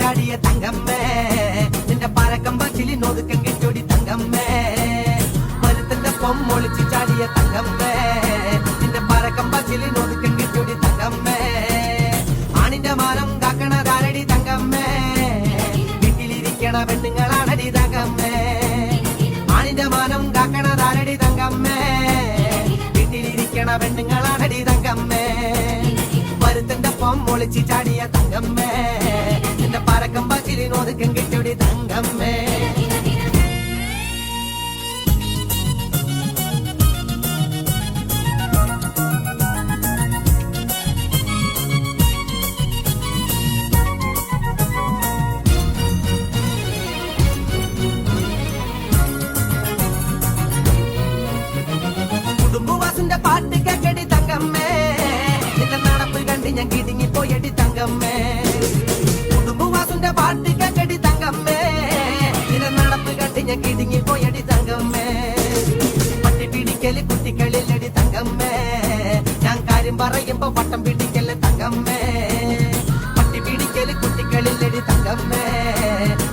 ചാടിയ തങ്കമ്മേ നിന്റെ പരക്കം പച്ചിലിന് ഒതുക്കം കിട്ടൊടി തങ്കമ്മേ മരുത്തിന്റെ പൊമ്മൊളിച്ച് ചാടിയ തങ്കമ്മേ നിന്റെ പരക്കം പച്ചിലിന് ഒതുക്കം കിട്ടൊടി തങ്കമ്മേ ആണിന്റെ മാനം കാക്കണതാരടി തങ്കമ്മേ വീട്ടിലിരിക്കണ പെണ്ണുങ്ങളാണടി തങ്കമ്മേ ആണിന്റെ മാനം കാക്കണതാരടി തങ്കമ്മേ വീട്ടിലിരിക്കണ പെണ്ണുങ്ങളാണടി തങ്കമ്മേ മരുത്തിന്റെ പൊമ്മൊളിച്ച് ചാടിയ തങ്കമ്മേ നിന്റെ പരക്കം പച്ചിലിന് ഒതുക്കം കിട്ടൊടി തങ്കമ്മേ കുടുംബവാസിന്റെ പാട്ട് കേക്കടി തങ്കമ്മേ നിന്റെ നടപ്പ് കണ്ട് ഞാൻ കിടുങ്ങിപ്പോയടി തങ്കമ്മേ കുടുംബവാസിന്റെ പാട്ട് കേക്കടി തങ്കമ്മേ നിന്റെ നടപ്പ് കണ്ട് ഞാൻ കിടുങ്ങിപ്പോയടി തങ്കമ്മേ പട്ടി പിടിക്കല് കുട്ടികളിലടി തങ്കമ്മേ ഞാൻ കാര്യം പറയുമ്പോ വട്ടം പിടിക്കല് തങ്കമ്മേ പട്ടി പിടിക്കല് കുട്ടികളിലടി തങ്കമ്മേ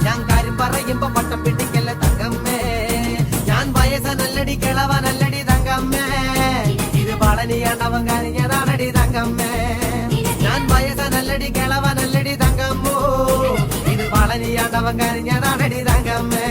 ഞാൻ കാര്യം പറയുമ്പോ വട്ടം പിടിക്കല് തങ്കമ്മേ ഞാൻ വയസ്സനല്ലടി കിളവനല്ലടി തങ്കമ്മേ ഇത് പളനിയാണ്ടവൻ കരഞ്ഞതാണടി തങ്കമ്മേ ഞാൻ വയസ്സനല്ലടി കിളവനല്ലടി തങ്കമ്മോ ഇത് പളനിയാണ്ടവൻ കരഞ്ഞതാണടി തങ്കമ്മേ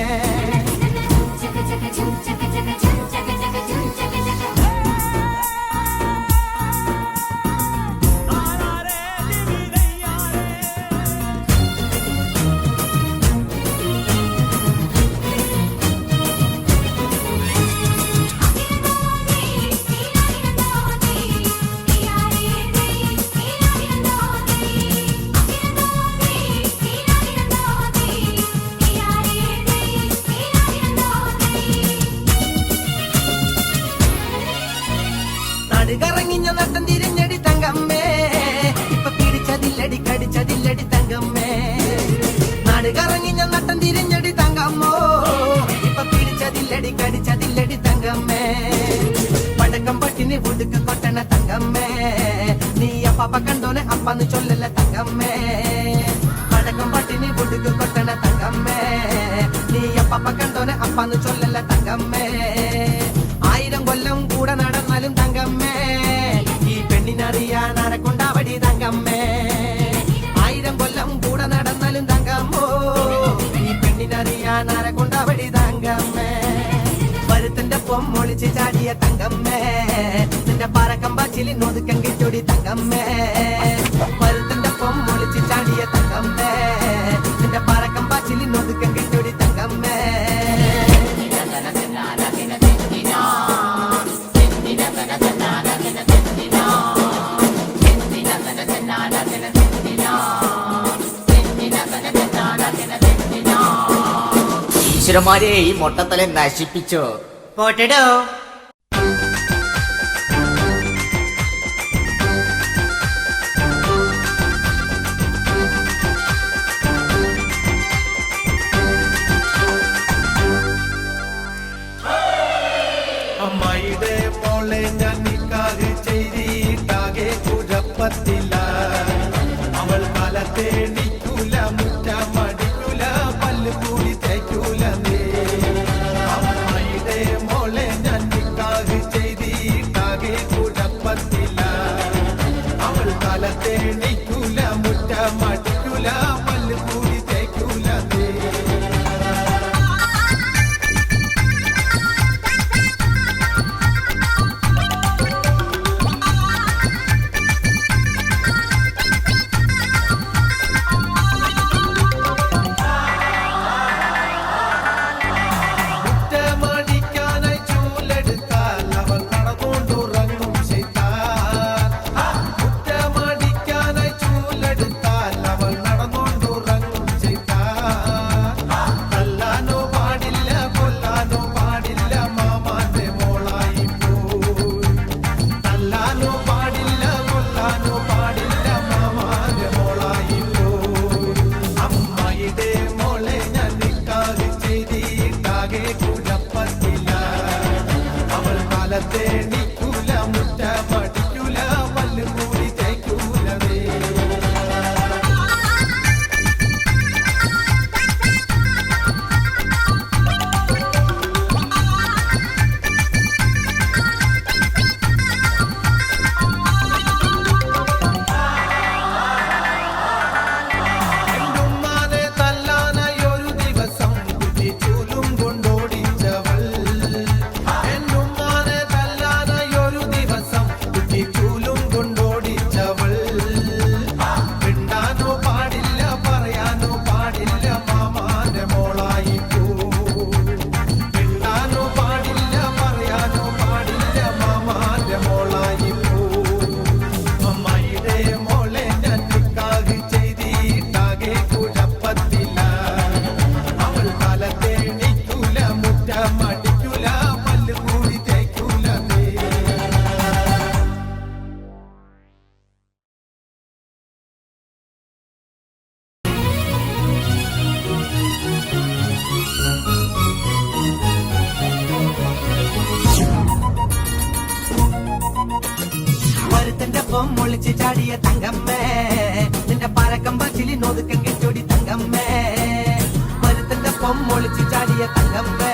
കറങ്ങിഞ്ഞ നട്ടം തിരിഞ്ഞടി തങ്കമ്മേ ഇപ്പൊ പിടിച്ചതില്ലടി കടിച്ചതില്ലടി തങ്കമ്മേ നാട് കറങ്ങിഞ്ഞ നട്ടം തിരിഞ്ഞടി തങ്കമ്മോ ഇപ്പൊ പിടിച്ചതില്ലടി കടിച്ചതില്ലടി തങ്കമ്മേ പടക്കം പട്ടിന് ഒടുക്ക് കൊട്ടണ തങ്കമ്മേ നീ അപ്പാപ്പ കണ്ടോനെ അപ്പാന്ന് ചൊല്ലല്ല തങ്കമ്മേ പടക്കം പട്ടിന് ഒടുക്ക് കൊട്ടണ തങ്കമ്മേ നീ അപ്പാപ്പ കണ്ടോനെ അപ്പാന്ന് ചൊല്ലല്ല തങ്കമ്മേ 1000 കൊല്ലം കൂടെ നടന്നാലും തങ്കമ്മേ ഈ പെണ്ണിനറിയാൻ ആരെക്കൊണ്ടാവടി തങ്കമ്മേ 1000 കൊല്ലം കൂടെ നടന്നാലും തങ്കമ്മോ ഈ പെണ്ണിനറിയാൻ ആരെക്കൊണ്ടാവടി തങ്കമ്മേ മരുത്തിന്റെ പൊമ്മൊളിച്ച് ചാടിയ തങ്കമ്മേ നിന്റെ പരക്കം പച്ചിലിന് ഒതുക്കം കിട്ടൊടി തങ്കമ്മേ മരുത്തിന്റെ പൊമ്മൊളിച്ച് ചാടിയ തങ്കമ്മേ നിന്റെ പരക്കം പച്ചിലിന് ഒതുക്കം കിട്ടൊടി തങ്കമ്മേ ഈശ്വരന്മാരെ ഈ മൊട്ടത്തല നശിപ്പിച്ചോ പോട്ടെടോ അമ്മയുടെ മോളെ ഞാൻ നിക്കാഹ് ചെയ്തിട്ടാകെ കുഴപ്പത്തില്ല അവൾ കാലത്തെ നിൽക്കൂല മുറ്റമടിക്കൂല പല്ല് കൂടി തേക്കൂല നീ അമ്മയുടെ മോളെ ഞാൻ നിക്കാഹ് ചെയ്തിട്ടാകെ കുഴപ്പത്തില്ല അവൾ കാലത്തെ നിൽക്കൂല മുറ്റമടിക്കൂല പല്ല് കൂടി തേക്കൂല നീ പൊമ്മൊളിച്ച് ചാടിയ തങ്കമ്മേ നിന്റെ പഴക്കം പച്ചിലി നൊതുക്കം കെട്ടോടി തങ്കമ്മേ മരുത്തന്റെ പൊമ്മൊളിച്ച് ചാടിയ തങ്കമ്മേ